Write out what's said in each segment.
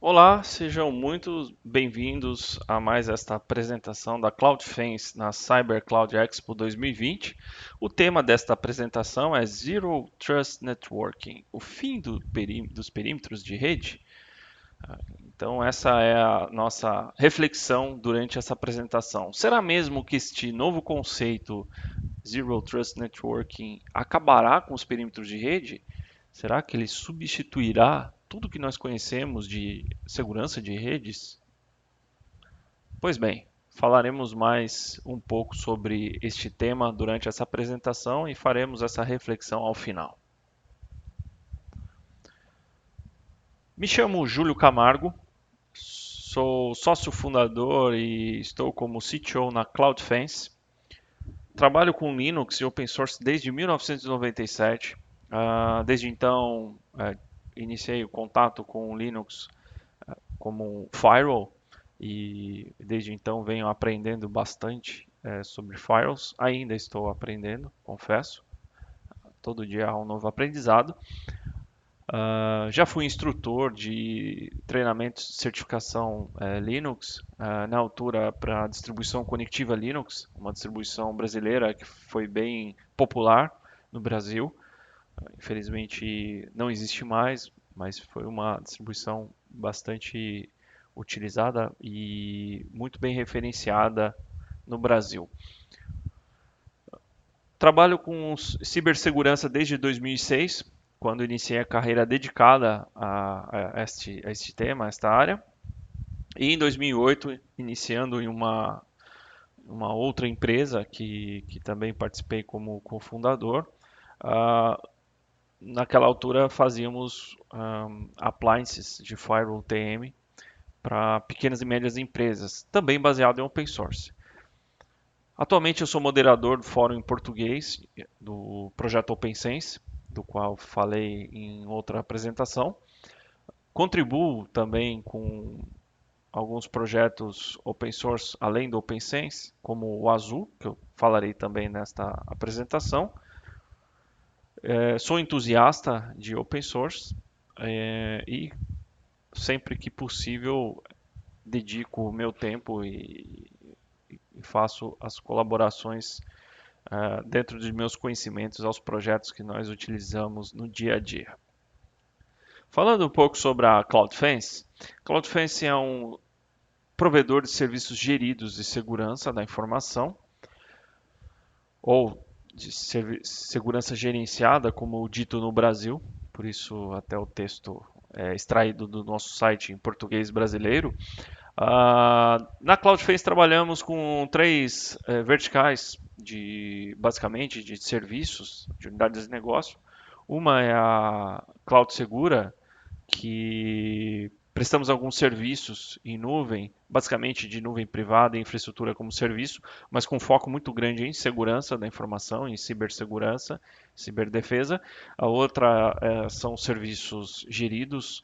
Olá, sejam muito bem-vindos a mais esta apresentação da CloudFence na Cyber Cloud Expo 2020. O tema desta apresentação é Zero Trust Networking, o fim dos perímetros de rede. Então, essa é a nossa reflexão durante essa apresentação. Será mesmo que este novo conceito Zero Trust Networking acabará com os perímetros de rede? Será que ele substituirá tudo que nós conhecemos de segurança de redes? Pois bem, falaremos mais um pouco sobre este tema durante essa apresentação e faremos essa reflexão ao final. Me chamo Júlio Camargo, sou sócio fundador e estou como CTO na CloudFence. Trabalho com Linux e Open Source desde 1997. Desde então, iniciei o contato com o Linux como um firewall e desde então venho aprendendo bastante sobre firewalls. Ainda estou aprendendo, confesso. Todo dia há um novo aprendizado. Já fui instrutor de treinamentos de certificação Linux, na altura para a distribuição conectiva Linux, uma distribuição brasileira que foi bem popular no Brasil. Infelizmente não existe mais, mas foi uma distribuição bastante utilizada e muito bem referenciada no Brasil. Trabalho com cibersegurança desde 2006, quando iniciei a carreira dedicada a este tema, a esta área. E em 2008, iniciando em uma outra empresa que também participei como cofundador, uh, naquela altura fazíamos appliances de firewall TM para pequenas e médias empresas, também baseado em open source. Atualmente eu sou moderador do fórum em português do projeto OpenSense, do qual falei em outra apresentação. Contribuo também com alguns projetos open source além do OpenSense, como o Azul, que eu falarei também nesta apresentação. Sou entusiasta de open source e sempre que possível dedico o meu tempo e faço as colaborações dentro dos meus conhecimentos aos projetos que nós utilizamos no dia a dia. Falando um pouco sobre a CloudFence, CloudFence é um provedor de serviços geridos de segurança da informação ou de segurança gerenciada, como dito no Brasil, por isso até o texto é extraído do nosso site em português brasileiro. Na CloudFence trabalhamos com três verticais basicamente de serviços, de unidades de negócio. Uma é a Cloud Segura, que prestamos alguns serviços em nuvem, basicamente de nuvem privada e infraestrutura como serviço, mas com foco muito grande em segurança da informação, em cibersegurança, ciberdefesa. A outra são serviços geridos,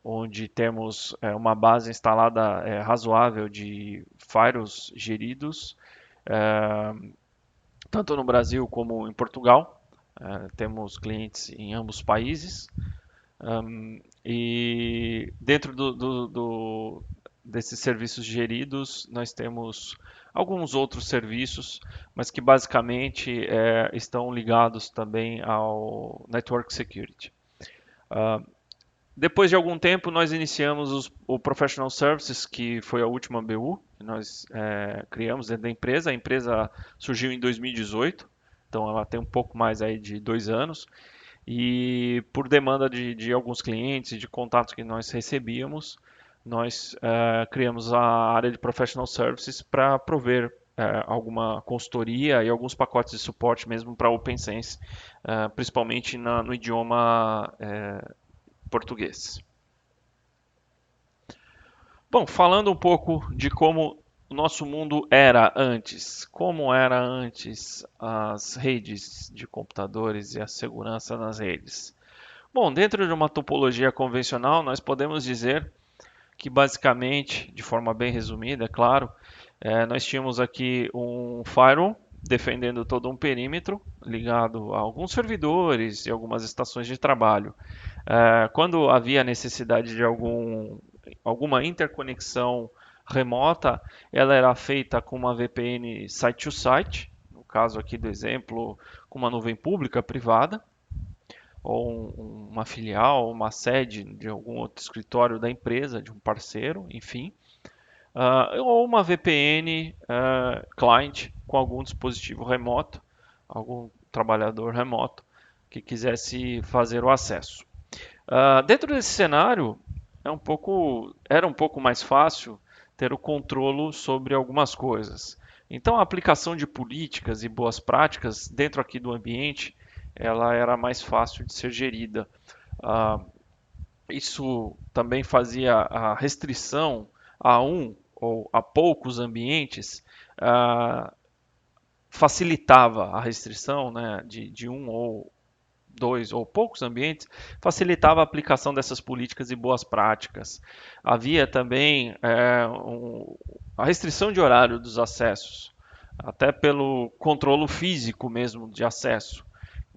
onde temos uma base instalada razoável de firewalls geridos, tanto no Brasil como em Portugal. Temos clientes em ambos países. E dentro desses serviços geridos, nós temos alguns outros serviços, mas que basicamente estão ligados também ao Network Security. Depois de algum tempo, nós iniciamos o Professional Services, que foi a última BU que nós criamos dentro da empresa. A empresa surgiu em 2018, então ela tem um pouco mais aí de 2 anos. E por demanda de alguns clientes e de contatos que nós recebíamos, nós criamos a área de Professional Services para prover alguma consultoria e alguns pacotes de suporte mesmo para OpenSense, principalmente no idioma português. Bom, falando um pouco de como o nosso mundo era antes, como era antes as redes de computadores e a segurança nas redes. Bom, dentro de uma topologia convencional, nós podemos dizer que basicamente, de forma bem resumida, é claro, nós tínhamos aqui um firewall defendendo todo um perímetro ligado a alguns servidores e algumas estações de trabalho. Quando havia necessidade de algum alguma interconexão remota, ela era feita com uma VPN site-to-site, no caso aqui do exemplo, com uma nuvem pública privada, ou uma filial, uma sede de algum outro escritório da empresa, de um parceiro, enfim. Ou uma VPN client com algum dispositivo remoto, algum trabalhador remoto que quisesse fazer o acesso. Dentro desse cenário, era um pouco mais fácil ter o controle sobre algumas coisas. Então, a aplicação de políticas e boas práticas dentro aqui do ambiente, ela era mais fácil de ser gerida. Uh, Isso também fazia a restrição a um ou a poucos ambientes, facilitava a restrição, né, de um ou dois ou poucos ambientes, facilitava a aplicação dessas políticas e boas práticas. Havia também a restrição de horário dos acessos, até pelo controle físico mesmo de acesso.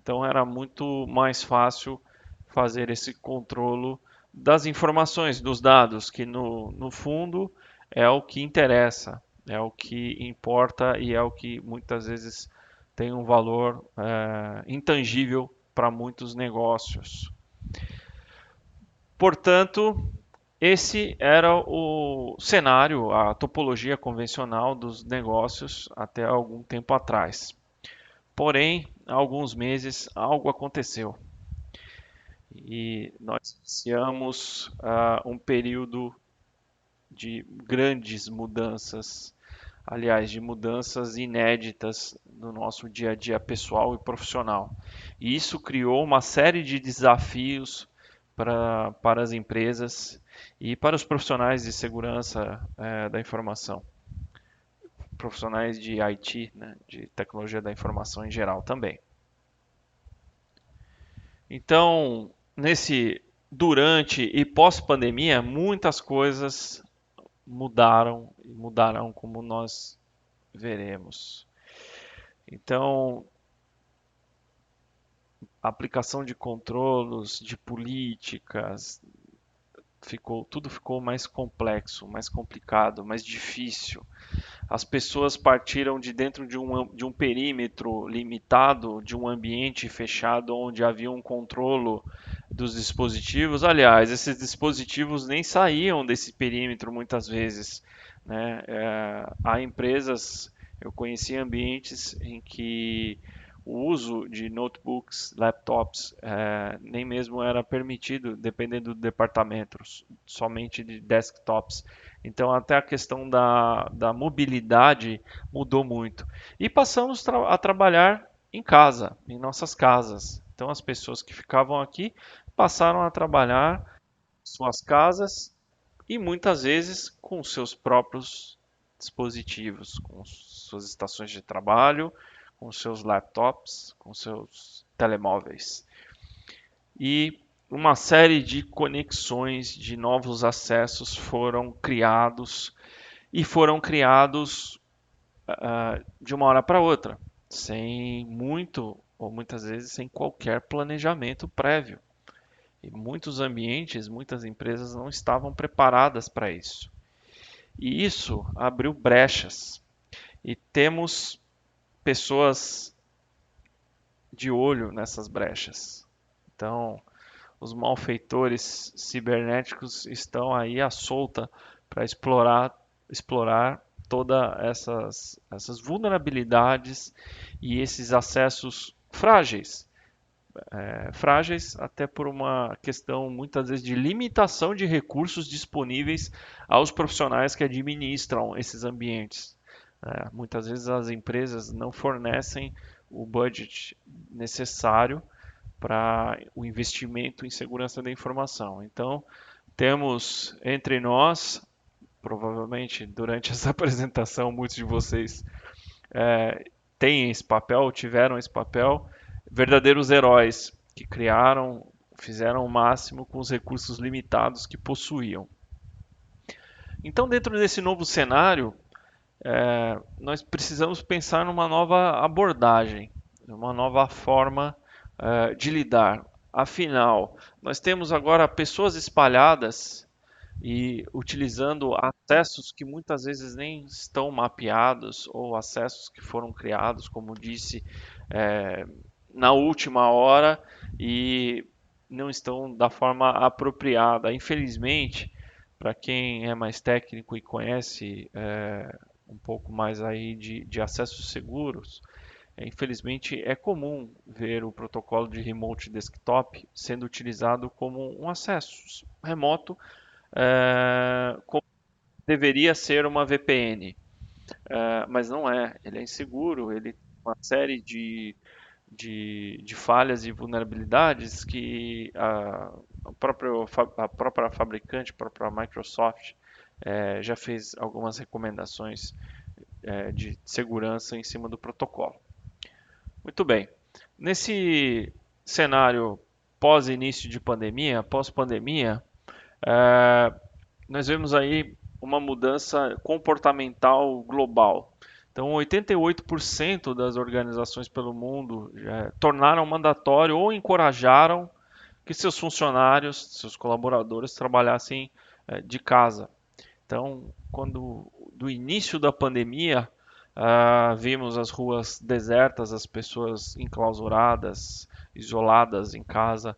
Então era muito mais fácil fazer esse controle das informações, dos dados, que no fundo é o que interessa, é o que importa e é o que muitas vezes tem um valor intangível para muitos negócios. Portanto, esse era o cenário, a topologia convencional dos negócios até algum tempo atrás. Porém, há alguns meses algo aconteceu e nós iniciamos um período de grandes mudanças, aliás, de mudanças inéditas no nosso dia a dia pessoal e profissional. E isso criou uma série de desafios para as empresas e para os profissionais de segurança da informação, profissionais de IT, né, de tecnologia da informação em geral também. Então, durante e pós-pandemia, muitas coisas mudaram e mudarão como nós veremos. Então, a aplicação de controlos, de políticas, tudo ficou mais complexo, mais complicado, mais difícil. As pessoas partiram de dentro de um perímetro limitado, de um ambiente fechado onde havia um controlo dos dispositivos. Aliás, esses dispositivos nem saíam desse perímetro muitas vezes, né? Há empresas, eu conheci ambientes em que o uso de notebooks, laptops, nem mesmo era permitido, dependendo do departamento, somente de desktops. Então, até a questão da mobilidade mudou muito. E passamos a trabalhar em casa, em nossas casas. Então, as pessoas que ficavam aqui passaram a trabalhar em suas casas e muitas vezes com seus próprios dispositivos, com suas estações de trabalho, com seus laptops, com seus telemóveis. E uma série de conexões, de novos acessos foram criados e foram criados de uma hora para outra, sem muito ou muitas vezes sem qualquer planejamento prévio. E muitos ambientes, muitas empresas não estavam preparadas para isso. E isso abriu brechas. E temos pessoas de olho nessas brechas. Então, os malfeitores cibernéticos estão aí à solta para explorar todas essas vulnerabilidades e esses acessos frágeis. Frágeis até por uma questão muitas vezes de limitação de recursos disponíveis aos profissionais que administram esses ambientes. Muitas vezes as empresas não fornecem o budget necessário para o investimento em segurança da informação. Então, temos entre nós, provavelmente durante essa apresentação, muitos de vocês têm esse papel, tiveram esse papel, verdadeiros heróis que fizeram o máximo com os recursos limitados que possuíam. Então, dentro desse novo cenário, nós precisamos pensar numa nova abordagem, uma nova forma de lidar. Afinal, nós temos agora pessoas espalhadas e utilizando acessos que muitas vezes nem estão mapeados ou acessos que foram criados, como disse, é, na última hora e não estão da forma apropriada. Infelizmente, para quem é mais técnico e conhece um pouco mais aí de acessos seguros, infelizmente é comum ver o protocolo de remote desktop sendo utilizado como um acesso remoto, como deveria ser uma VPN. Mas não é, ele é inseguro, ele tem uma série de falhas e vulnerabilidades que a própria fabricante, a própria Microsoft, já fez algumas recomendações de segurança em cima do protocolo. Muito bem. Nesse cenário pós-início de pandemia, pós-pandemia, é, nós vemos aí uma mudança comportamental global. Então, 88% das organizações pelo mundo tornaram mandatório ou encorajaram que seus funcionários, seus colaboradores trabalhassem de casa. Então, quando do início da pandemia, vimos as ruas desertas, as pessoas enclausuradas, isoladas em casa,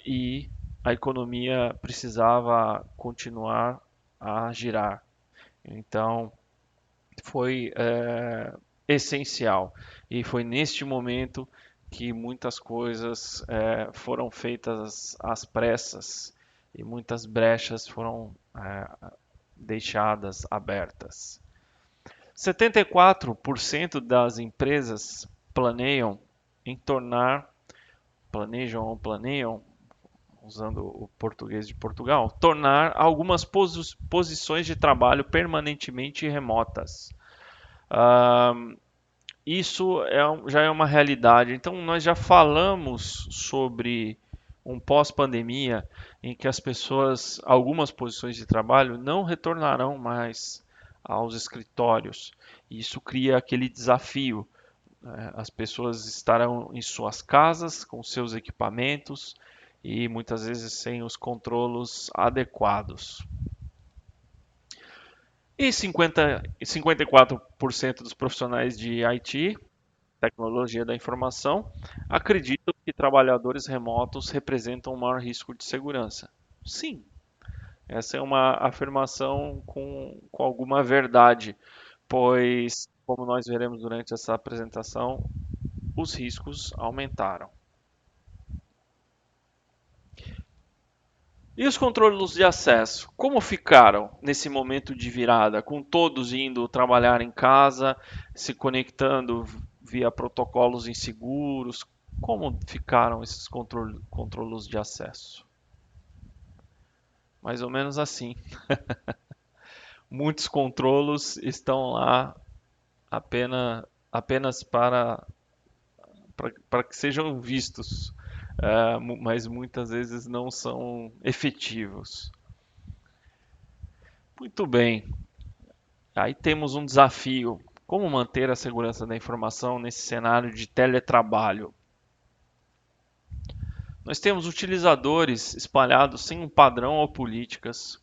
e a economia precisava continuar a girar. Então, foi essencial. E foi neste momento que muitas coisas foram feitas às pressas e muitas brechas foram deixadas abertas. 74% das empresas planeiam em tornar, planejam ou planeiam, usando o português de Portugal, tornar algumas posições de trabalho permanentemente remotas. Ah, isso já é uma realidade. Então, nós já falamos sobre um pós-pandemia em que as pessoas, algumas posições de trabalho, não retornarão mais aos escritórios. Isso cria aquele desafio. As pessoas estarão em suas casas com seus equipamentos e muitas vezes sem os controlos adequados. E 54% dos profissionais de IT, tecnologia da informação, acreditam que trabalhadores remotos representam um maior risco de segurança. Sim, essa é uma afirmação com alguma verdade, pois, como nós veremos durante essa apresentação, os riscos aumentaram. E os controles de acesso, como ficaram nesse momento de virada, com todos indo trabalhar em casa, se conectando via protocolos inseguros? Como ficaram esses controles de acesso? Mais ou menos assim. Muitos controlos estão lá apenas para que sejam vistos, mas muitas vezes não são efetivos. Muito bem. Aí temos um desafio: como manter a segurança da informação nesse cenário de teletrabalho? Nós temos utilizadores espalhados sem um padrão ou políticas.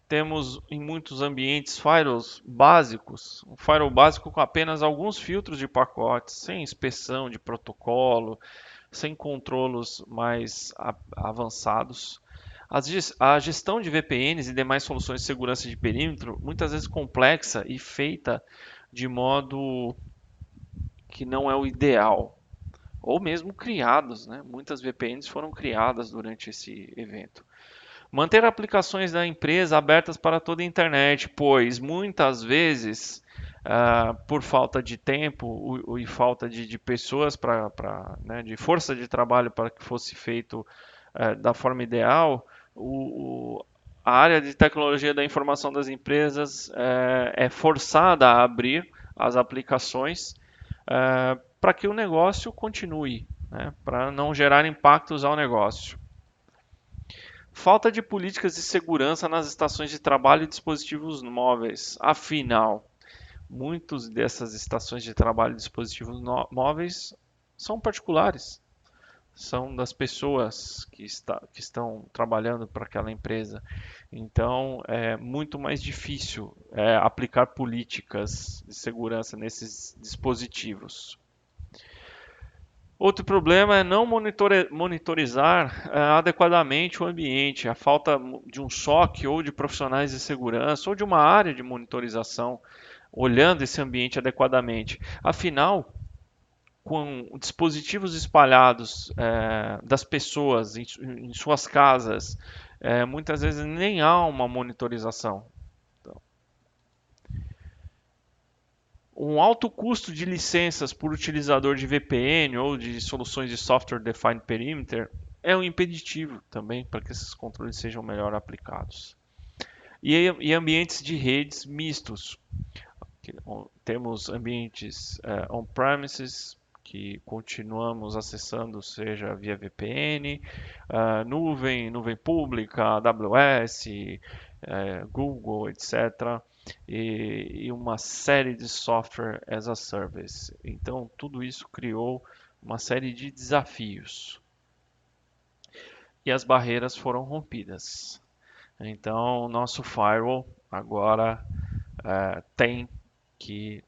Temos em muitos ambientes firewalls básicos, um firewall básico com apenas alguns filtros de pacotes, sem inspeção de protocolo, sem controlos mais avançados. A gestão de VPNs e demais soluções de segurança de perímetro, muitas vezes complexa e feita de modo que não é o ideal, ou mesmo criados, né? Muitas VPNs foram criadas durante esse evento. Manter aplicações da empresa abertas para toda a internet, pois muitas vezes, por falta de tempo e falta de pessoas né, de força de trabalho para que fosse feito da forma ideal, a área de tecnologia da informação das empresas é forçada a abrir as aplicações para que o negócio continue, né, para não gerar impactos ao negócio. Falta de políticas de segurança nas estações de trabalho e dispositivos móveis. Afinal, muitas dessas estações de trabalho e dispositivos móveis são particulares. são das pessoas que estão trabalhando para aquela empresa. Então, é muito mais difícil aplicar políticas de segurança nesses dispositivos. Outro problema é não monitorizar adequadamente o ambiente, a falta de um SOC ou de profissionais de segurança ou de uma área de monitorização olhando esse ambiente adequadamente. Afinal, com dispositivos espalhados das pessoas em suas casas, muitas vezes nem há uma monitorização. Um alto custo de licenças por utilizador de VPN ou de soluções de Software Defined Perimeter é um impeditivo também para que esses controles sejam melhor aplicados. E ambientes de redes mistos. Temos ambientes on-premises, que continuamos acessando, seja via VPN, nuvem pública, AWS, Google, etc. E uma série de software as a service. Então, tudo isso criou uma série de desafios. E as barreiras foram rompidas. Então, nosso firewall agora tem que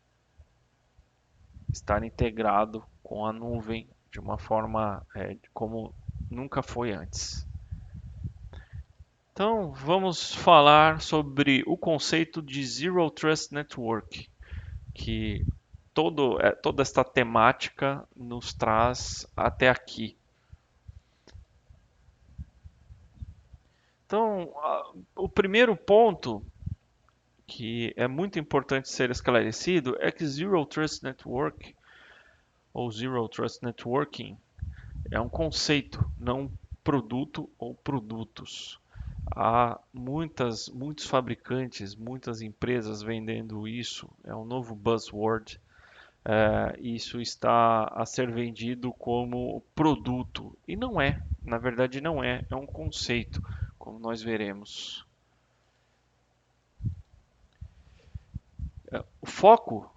estar integrado com a nuvem de uma forma como nunca foi antes. Então, vamos falar sobre o conceito de Zero Trust Network, que toda esta temática nos traz até aqui. Então, o primeiro ponto que é muito importante ser esclarecido é que Zero Trust Network ou Zero Trust Networking é um conceito, não um produto ou produtos. Há muitos fabricantes, muitas empresas vendendo isso, é um novo buzzword. Isso está a ser vendido como produto e não é, na verdade não é, é um conceito, como nós veremos. O foco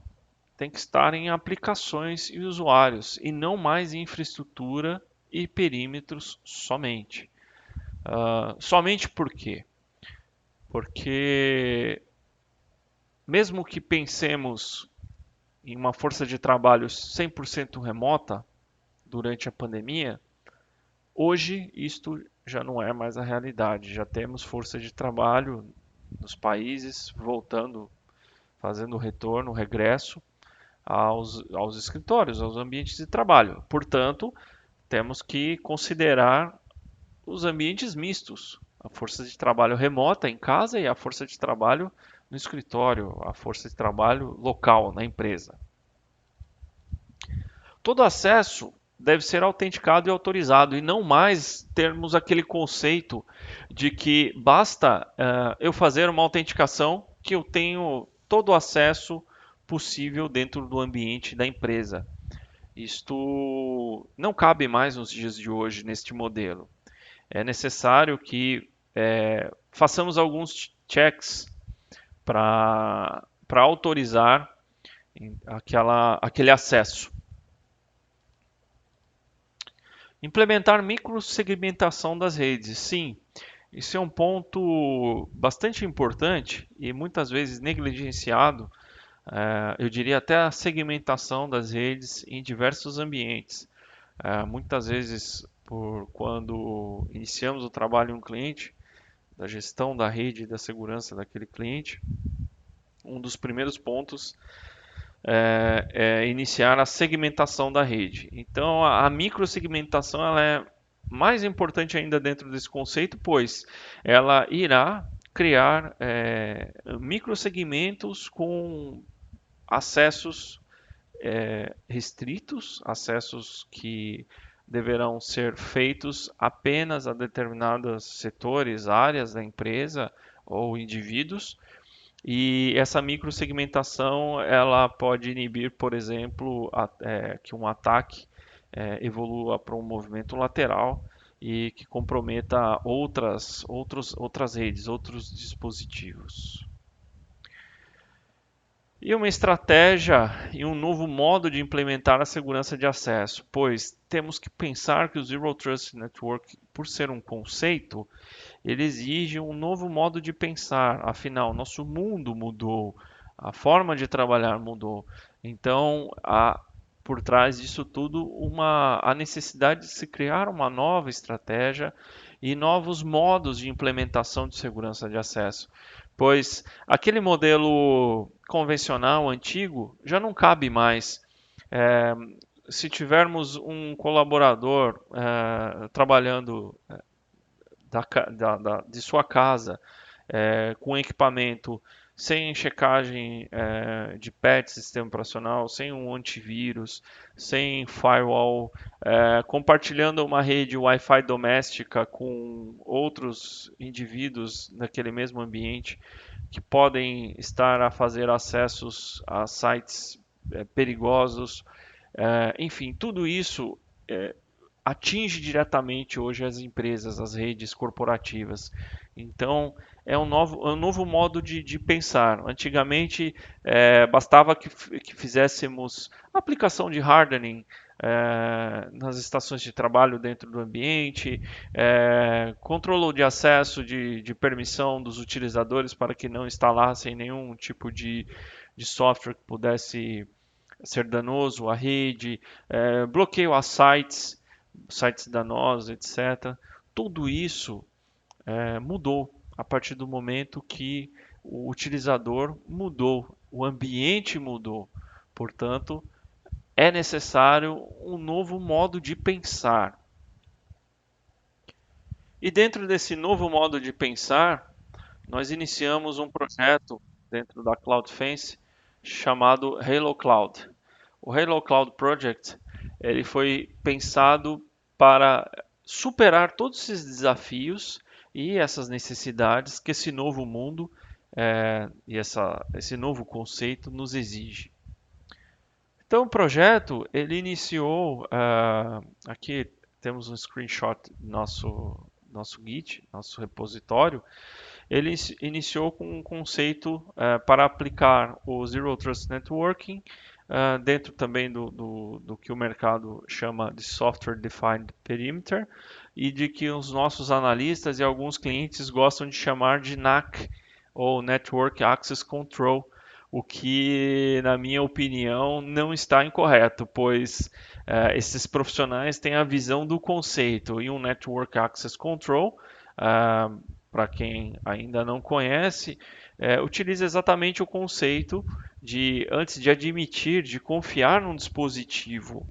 tem que estar em aplicações e usuários e não mais em infraestrutura e perímetros somente. Somente por quê? Porque mesmo que pensemos em uma força de trabalho 100% remota durante a pandemia, hoje isto já não é mais a realidade. Já temos força de trabalho nos países voltando, fazendo o retorno, o regresso aos escritórios, aos ambientes de trabalho. Portanto, temos que considerar os ambientes mistos, a força de trabalho remota em casa e a força de trabalho no escritório, a força de trabalho local na empresa. Todo acesso deve ser autenticado e autorizado e não mais termos aquele conceito de que basta eu fazer uma autenticação que eu tenho todo o acesso possível dentro do ambiente da empresa. Isto não cabe mais nos dias de hoje neste modelo. É necessário que façamos alguns checks para autorizar aquele acesso. Implementar microsegmentação das redes. Sim, isso é um ponto bastante importante e muitas vezes negligenciado. Eu diria até a segmentação das redes em diversos ambientes. Muitas vezes, quando iniciamos o trabalho em um cliente, da gestão da rede e da segurança daquele cliente, um dos primeiros pontos é iniciar a segmentação da rede. Então, a microsegmentação ela é mais importante ainda dentro desse conceito, pois ela irá criar microsegmentos com acessos restritos, acessos que deverão ser feitos apenas a determinados setores, áreas da empresa ou indivíduos. E essa microsegmentação ela pode inibir, por exemplo, que um ataque evolua para um movimento lateral e que comprometa outras redes, outros dispositivos. E uma estratégia e um novo modo de implementar a segurança de acesso, pois temos que pensar que o Zero Trust Network, por ser um conceito, ele exige um novo modo de pensar. Afinal, nosso mundo mudou, a forma de trabalhar mudou. Então, há por trás disso tudo a necessidade de se criar uma nova estratégia e novos modos de implementação de segurança de acesso, pois aquele modelo convencional antigo já não cabe mais. É, se tivermos um colaborador trabalhando de sua casa com equipamento sem checagem de patch, sistema operacional, sem um antivírus, sem firewall, compartilhando uma rede Wi-Fi doméstica com outros indivíduos naquele mesmo ambiente que podem estar a fazer acessos a sites perigosos, enfim, tudo isso atinge diretamente hoje as empresas, as redes corporativas. Então, é um novo modo de pensar. Antigamente, bastava que fizéssemos aplicação de hardening nas estações de trabalho dentro do ambiente, controle de acesso de permissão dos utilizadores para que não instalassem nenhum tipo de software que pudesse ser danoso à rede, bloqueio a sites danosos, etc. Tudo isso mudou a partir do momento que o utilizador mudou, o ambiente mudou. Portanto, é necessário um novo modo de pensar. E dentro desse novo modo de pensar, nós iniciamos um projeto dentro da CloudFence chamado Halo Cloud. O Halo Cloud Project ele foi pensado para superar todos esses desafios e essas necessidades que esse novo mundo esse novo conceito nos exige. Então, o projeto ele iniciou aqui temos um screenshot do nosso Git, nosso repositório. Ele iniciou com um conceito para aplicar o Zero Trust Networking dentro também do que o mercado chama de Software Defined Perimeter e de que os nossos analistas e alguns clientes gostam de chamar de NAC ou Network Access Control, o que, na minha opinião, não está incorreto, pois esses profissionais têm a visão do conceito e um Network Access Control, para quem ainda não conhece, utiliza exatamente o conceito de, antes de admitir, de confiar num dispositivo,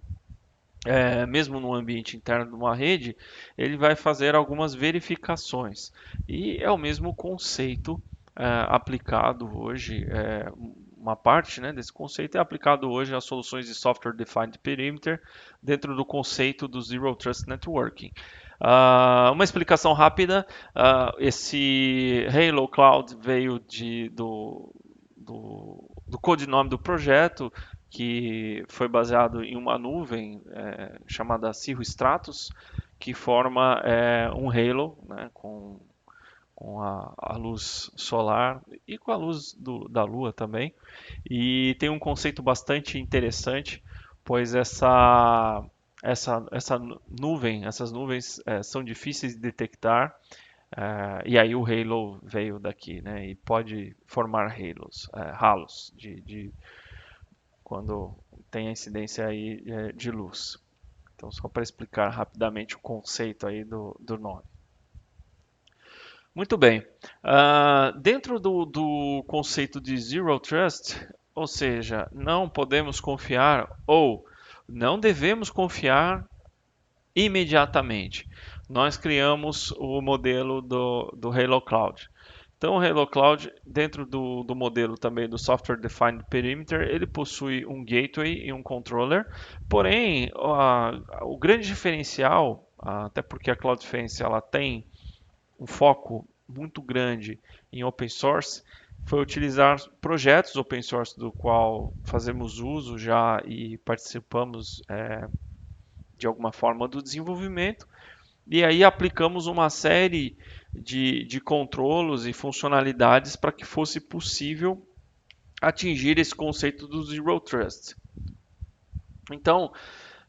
mesmo no ambiente interno de uma rede, ele vai fazer algumas verificações. E é o mesmo conceito aplicado hoje, uma parte desse conceito é aplicado hoje às soluções de Software Defined Perimeter dentro do conceito do Zero Trust Networking. Uma explicação rápida, esse Halo Cloud veio do codinome do projeto, que foi baseado em uma nuvem chamada Cirro Stratus, que forma um halo com a luz solar e com a luz da Lua também. E tem um conceito bastante interessante, pois essa nuvem, essas nuvens são difíceis de detectar, e aí o halo veio daqui, né? E pode formar halos quando tem a incidência aí de luz. Então, só para explicar rapidamente o conceito aí do nome. Muito bem. Dentro do conceito de Zero Trust, ou seja, não podemos confiar ou não devemos confiar imediatamente. Nós criamos o modelo do Halo Cloud. Então, o Halo Cloud, dentro do modelo também do Software Defined Perimeter, ele possui um gateway e um controller. Porém, o grande diferencial, até porque a CloudFence ela tem um foco muito grande em open source, foi utilizar projetos open source do qual fazemos uso já e participamos de alguma forma do desenvolvimento. E aí aplicamos uma série de controlos e funcionalidades para que fosse possível atingir esse conceito do Zero Trust. Então,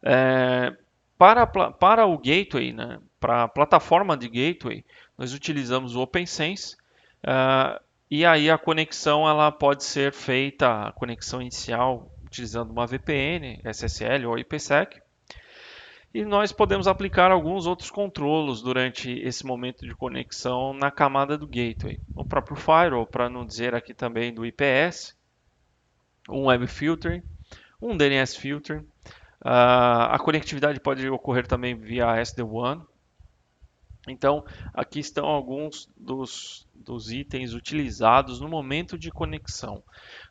é, para o gateway, né, para a plataforma de gateway, nós utilizamos o OpenSense, e aí a conexão ela pode ser feita, a conexão inicial, utilizando uma VPN, SSL ou IPsec, e nós podemos aplicar alguns outros controlos durante esse momento de conexão na camada do gateway. O próprio firewall, para não dizer aqui também do IPS, um web filtering, um DNS filter. A conectividade pode ocorrer também via SD-WAN. Então, aqui estão alguns dos itens utilizados no momento de conexão.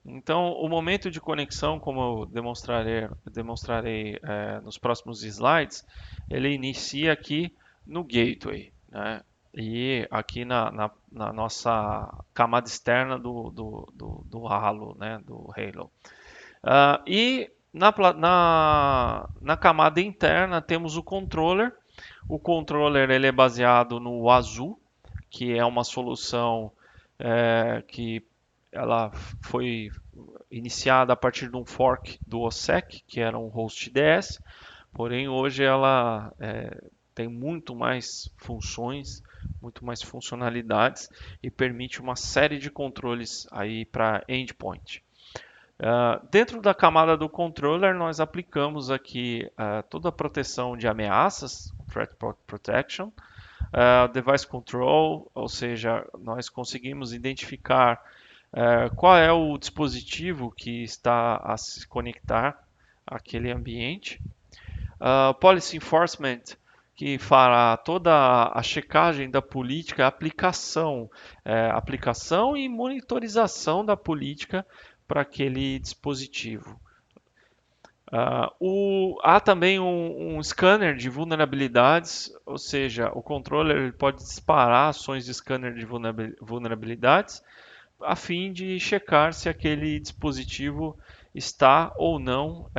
Então, o momento de conexão, como eu demonstrarei nos próximos slides, ele inicia aqui no gateway, né? E aqui na nossa camada externa do halo, né? Do Halo. E na camada interna temos o controller. O controller ele é baseado no Wazoo, que é uma solução que ela foi iniciada a partir de um fork do OSSEC, que era um host DS, porém hoje ela tem muito mais funções, muito mais funcionalidades e permite uma série de controles aí para endpoint. Dentro da camada do controller, nós aplicamos aqui toda a proteção de ameaças, Threat Protection, Device Control, ou seja, nós conseguimos identificar qual é o dispositivo que está a se conectar àquele ambiente. Policy Enforcement, que fará toda a checagem da política, aplicação e monitorização da política para aquele dispositivo. Há também um scanner de vulnerabilidades, ou seja, o controller pode disparar ações de scanner de vulnerabilidades a fim de checar se aquele dispositivo está ou não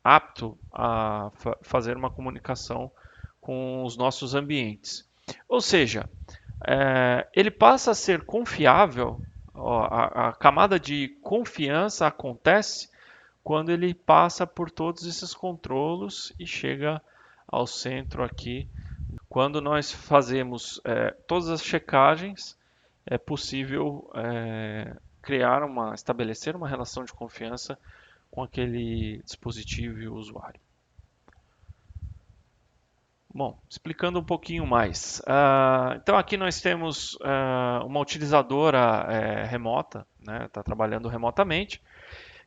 apto a fazer uma comunicação com os nossos ambientes. Ou seja, ele passa a ser confiável, a camada de confiança acontece quando ele passa por todos esses controlos e chega ao centro aqui. Quando nós fazemos todas as checagens, é possível estabelecer uma relação de confiança com aquele dispositivo e o usuário. Bom, explicando um pouquinho mais. Então aqui nós temos uma utilizadora remota, né? Está trabalhando remotamente.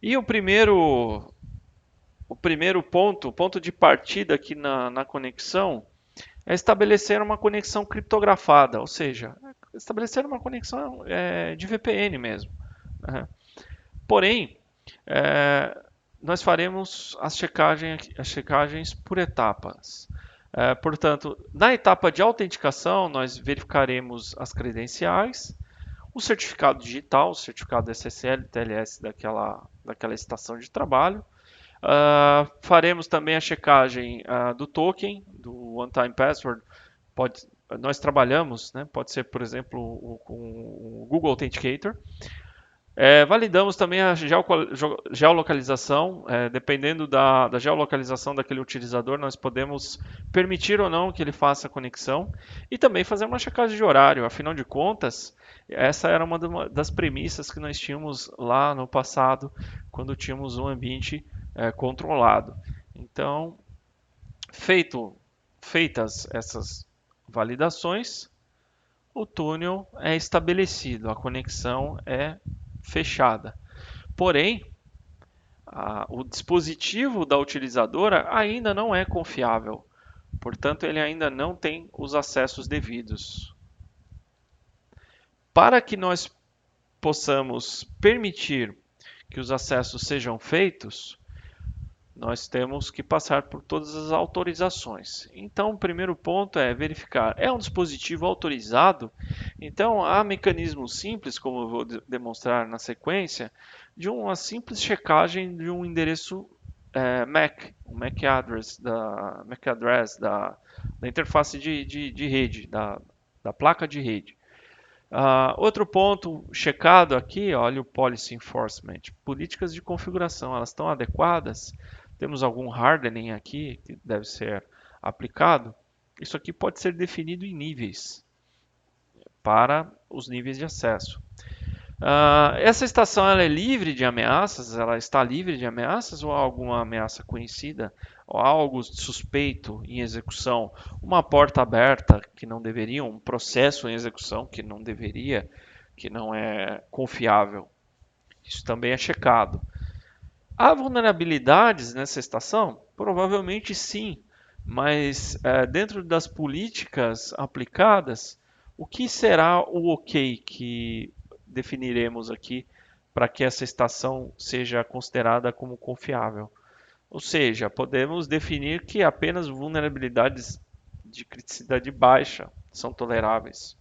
E o primeiro ponto de partida aqui na conexão é estabelecer uma conexão criptografada, ou seja, estabelecer uma conexão de VPN mesmo. Né? Porém, nós faremos as checagens por etapas. Portanto, na etapa de autenticação, nós verificaremos as credenciais, o certificado digital, o certificado SSL, TLS daquela estação de trabalho. Faremos também a checagem do token, do One-Time Password. Nós trabalhamos, né, pode ser, por exemplo, com o Google Authenticator. Validamos também a geolocalização. Dependendo da geolocalização daquele utilizador, nós podemos permitir ou não que ele faça a conexão. E também fazer uma checagem de horário. Afinal de contas, essa era uma das premissas que nós tínhamos lá no passado, quando tínhamos um ambiente controlado. Então, feitas essas validações, o túnel é estabelecido, a conexão é fechada. Porém, o dispositivo da utilizadora ainda não é confiável, portanto, ele ainda não tem os acessos devidos. Para que nós possamos permitir que os acessos sejam feitos, nós temos que passar por todas as autorizações. Então, o primeiro ponto é verificar, é um dispositivo autorizado? Então, há mecanismos simples, como eu vou demonstrar na sequência, de uma simples checagem de um endereço MAC, um MAC address da interface de rede, da placa de rede. Outro ponto checado aqui, olha o Policy Enforcement. Políticas de configuração, elas estão adequadas? Temos algum hardening aqui que deve ser aplicado? Isso aqui pode ser definido em níveis, para os níveis de acesso. Essa estação ela é livre de ameaças? Ela está livre de ameaças ou há alguma ameaça conhecida? Ou há algo suspeito em execução? Uma porta aberta que não deveria, um processo em execução que não deveria, que não é confiável? Isso também é checado. Há vulnerabilidades nessa estação? Provavelmente sim, mas dentro das políticas aplicadas, o que será o OK que definiremos aqui para que essa estação seja considerada como confiável? Ou seja, podemos definir que apenas vulnerabilidades de criticidade baixa são toleráveis,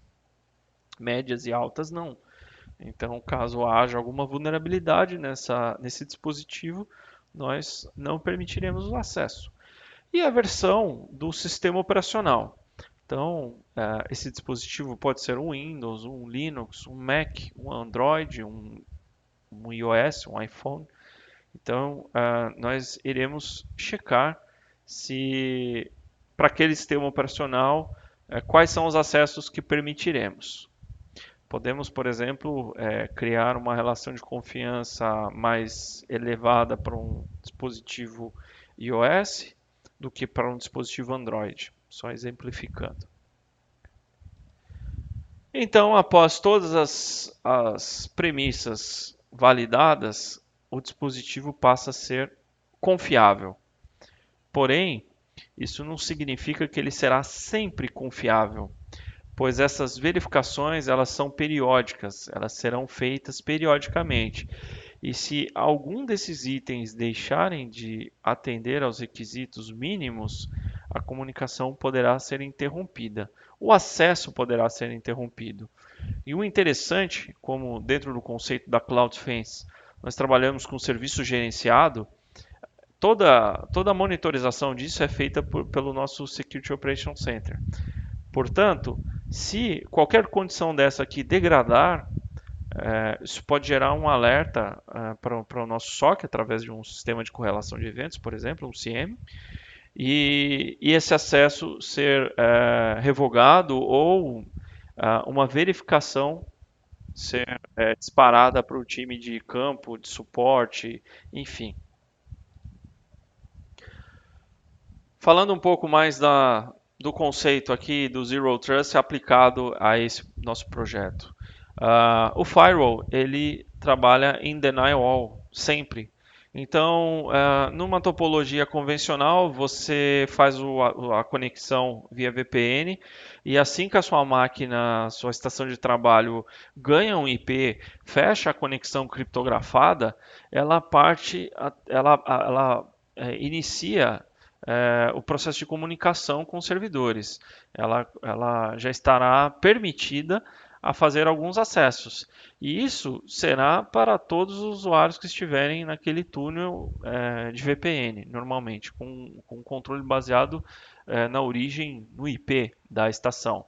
médias e altas não. Então, caso haja alguma vulnerabilidade nesse dispositivo, nós não permitiremos o acesso. E a versão do sistema operacional. Então, esse dispositivo pode ser um Windows, um Linux, um Mac, um Android, um iOS, um iPhone. Então, nós iremos checar se, para aquele sistema operacional, quais são os acessos que permitiremos. Podemos, por exemplo, criar uma relação de confiança mais elevada para um dispositivo iOS do que para um dispositivo Android, só exemplificando. Então, após todas as premissas validadas, o dispositivo passa a ser confiável. Porém, isso não significa que ele será sempre confiável, pois essas verificações elas são periódicas, elas serão feitas periodicamente. E se algum desses itens deixarem de atender aos requisitos mínimos, a comunicação poderá ser interrompida. O acesso poderá ser interrompido. E o interessante, como dentro do conceito da Cloud Fence, nós trabalhamos com serviço gerenciado, toda a monitorização disso é feita pelo nosso Security Operations Center. Portanto, se qualquer condição dessa aqui degradar, isso pode gerar um alerta para o nosso SOC através de um sistema de correlação de eventos, por exemplo, um CIEM, e esse acesso ser revogado ou uma verificação ser disparada para o time de campo, de suporte, enfim. Falando um pouco mais do conceito aqui do Zero Trust aplicado a esse nosso projeto. O firewall ele trabalha em denial all sempre. Então, numa topologia convencional, você faz a conexão via VPN e assim que a sua máquina, sua estação de trabalho ganha um IP, fecha a conexão criptografada, ela parte, ela inicia o processo de comunicação com os servidores. Ela já estará permitida a fazer alguns acessos. E isso será para todos os usuários que estiverem naquele túnel de VPN, normalmente, com controle baseado na origem, no IP da estação.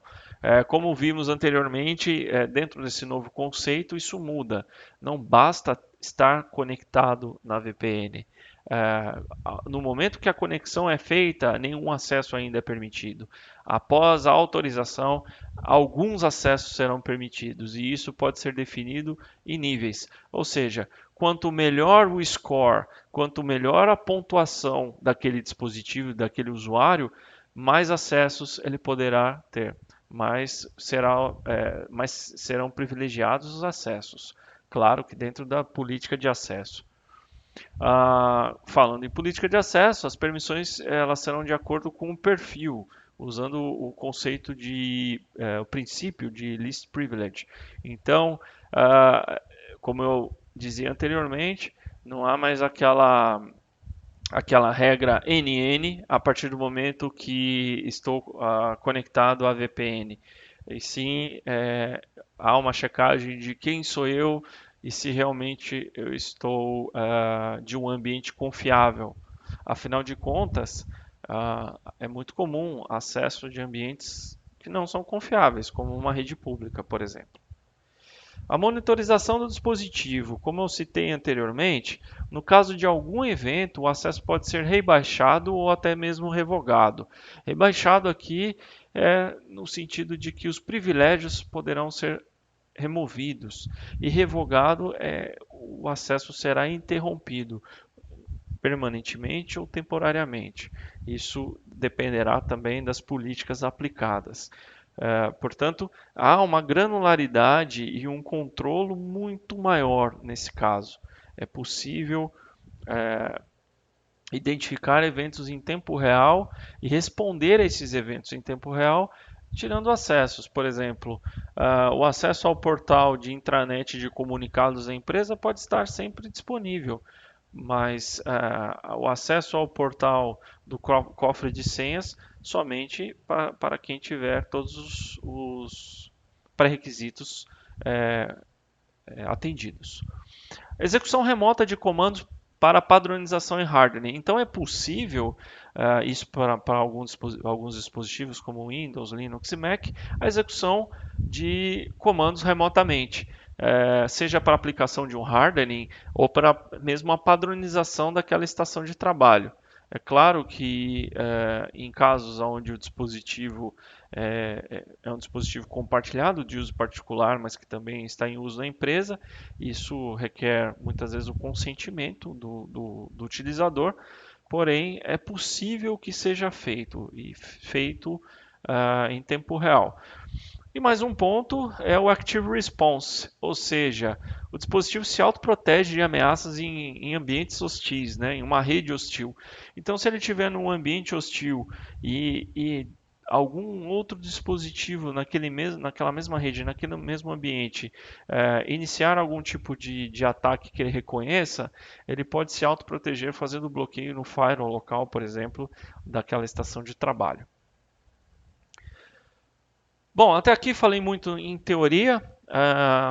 Como vimos anteriormente, dentro desse novo conceito, isso muda. Não basta estar conectado na VPN. No momento que a conexão é feita, nenhum acesso ainda é permitido. Após a autorização, alguns acessos serão permitidos e isso pode ser definido em níveis. Ou seja, quanto melhor o score, quanto melhor a pontuação daquele dispositivo, daquele usuário, mais acessos ele poderá ter, mais serão privilegiados os acessos. Claro que dentro da política de acesso. Falando em política de acesso, as permissões elas serão de acordo com o perfil, usando o conceito o princípio de least privilege. Então, como eu dizia anteriormente, não há mais aquela regra NN a partir do momento que estou conectado à VPN. E sim, há uma checagem de quem sou eu e se realmente eu estou de um ambiente confiável. Afinal de contas, é muito comum acesso de ambientes que não são confiáveis, como uma rede pública, por exemplo. A monitorização do dispositivo, como eu citei anteriormente, no caso de algum evento, o acesso pode ser rebaixado ou até mesmo revogado. Rebaixado aqui é no sentido de que os privilégios poderão ser removidos e revogado é o acesso será interrompido permanentemente ou temporariamente. Isso dependerá também das políticas aplicadas. Portanto, há uma granularidade e um controle muito maior nesse caso. É possível identificar eventos em tempo real e responder a esses eventos em tempo real, tirando acessos. Por exemplo, o acesso ao portal de intranet de comunicados da empresa pode estar sempre disponível, mas o acesso ao portal do cofre de senhas somente para quem tiver todos os pré-requisitos atendidos. Execução remota de comandos para padronização em hardware. Então é possível, isso para alguns dispositivos como Windows, Linux e Mac, a execução de comandos remotamente, seja para aplicação de um hardening ou para mesmo a padronização daquela estação de trabalho. É claro que em casos onde o dispositivo é um dispositivo compartilhado de uso particular, mas que também está em uso na empresa, isso requer muitas vezes o consentimento do utilizador, porém é possível que seja feito e feito em tempo real. E mais um ponto é o Active Response, ou seja, o dispositivo se autoprotege de ameaças em ambientes hostis, né, em uma rede hostil. Então, se ele estiver num ambiente hostil e algum outro dispositivo naquela mesma rede, naquele mesmo ambiente, iniciar algum tipo de ataque que ele reconheça, ele pode se autoproteger fazendo bloqueio no firewall local, por exemplo, daquela estação de trabalho. Bom, até aqui falei muito em teoria,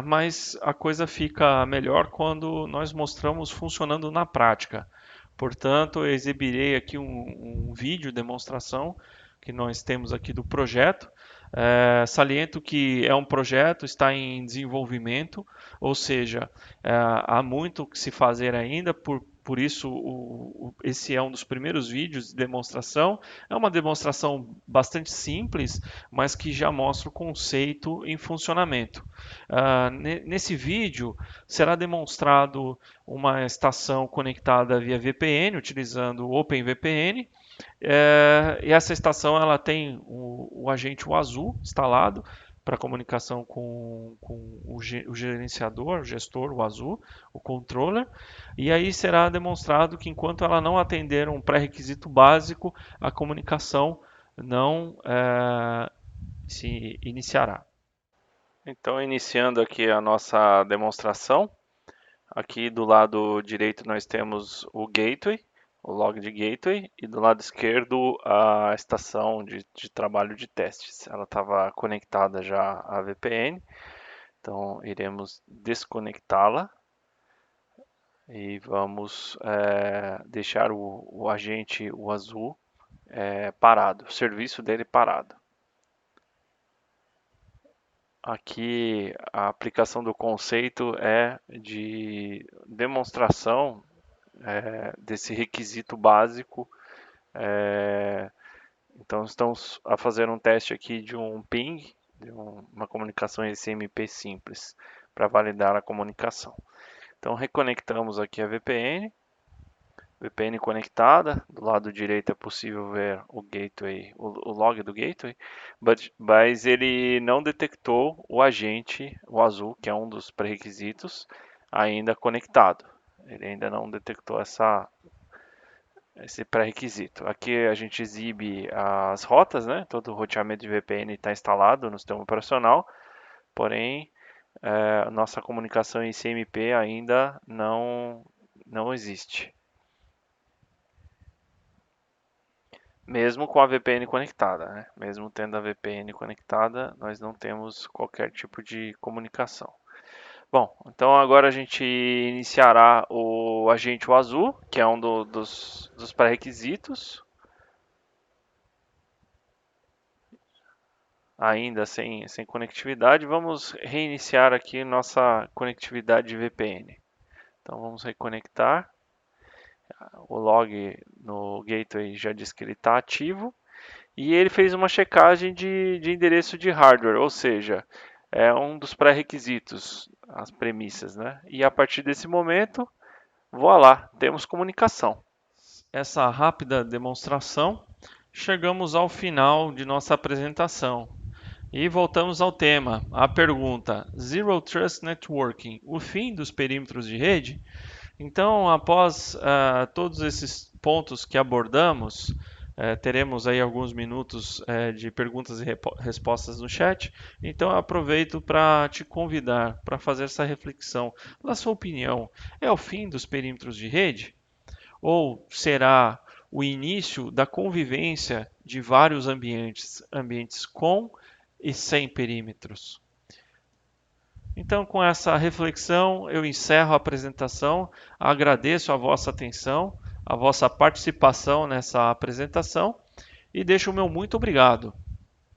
mas a coisa fica melhor quando nós mostramos funcionando na prática. Portanto, eu exibirei aqui um vídeo demonstração que nós temos aqui do projeto. Saliento que é um projeto, está em desenvolvimento, ou seja, há muito o que se fazer ainda, por isso esse é um dos primeiros vídeos de demonstração. É uma demonstração bastante simples, mas que já mostra o conceito em funcionamento. Nesse vídeo será demonstrado uma estação conectada via VPN, utilizando o OpenVPN, e essa estação ela tem o agente azul instalado para comunicação com o gerenciador, o gestor, o azul, o controller, e aí será demonstrado que enquanto ela não atender um pré-requisito básico, a comunicação não se iniciará. Então, iniciando aqui a nossa demonstração, aqui do lado direito nós temos o gateway, o log de gateway, e do lado esquerdo a estação de trabalho de testes. Ela estava conectada já à VPN, então iremos desconectá-la e vamos deixar o agente, o azul, parado, o serviço dele parado. Aqui a aplicação do conceito é de demonstração desse requisito básico. Então estamos a fazer um teste aqui de um ping, de uma comunicação SMP simples, para validar a comunicação. Então reconectamos aqui a VPN. VPN conectada, do lado direito é possível ver o gateway, o log do gateway, mas ele não detectou o agente, o azul, que é um dos pré-requisitos, ainda conectado. Ele ainda não detectou esse pré-requisito. Aqui a gente exibe as rotas, né? Todo o roteamento de VPN está instalado no sistema operacional, porém nossa comunicação em CMP ainda não existe. Mesmo com a VPN conectada, né? Mesmo tendo a VPN conectada, nós não temos qualquer tipo de comunicação. Bom, então agora a gente iniciará o agente azul, que é um dos pré-requisitos. ainda sem conectividade, vamos reiniciar aqui nossa conectividade de VPN. Então vamos reconectar. O log no gateway já diz que ele está ativo. E ele fez uma checagem de endereço de hardware, ou seja, é um dos pré-requisitos, as premissas, né? E a partir desse momento, voilá, temos comunicação. Essa rápida demonstração, chegamos ao final de nossa apresentação. E voltamos ao tema, a pergunta: Zero Trust Networking, o fim dos perímetros de rede? Então, após todos esses pontos que abordamos, teremos aí alguns minutos de perguntas e respostas no chat. Então, eu aproveito para te convidar para fazer essa reflexão. Na sua opinião, é o fim dos perímetros de rede? Ou será o início da convivência de vários ambientes com e sem perímetros? Então, com essa reflexão, eu encerro a apresentação. Agradeço a vossa atenção, a vossa participação nessa apresentação e deixo o meu muito obrigado.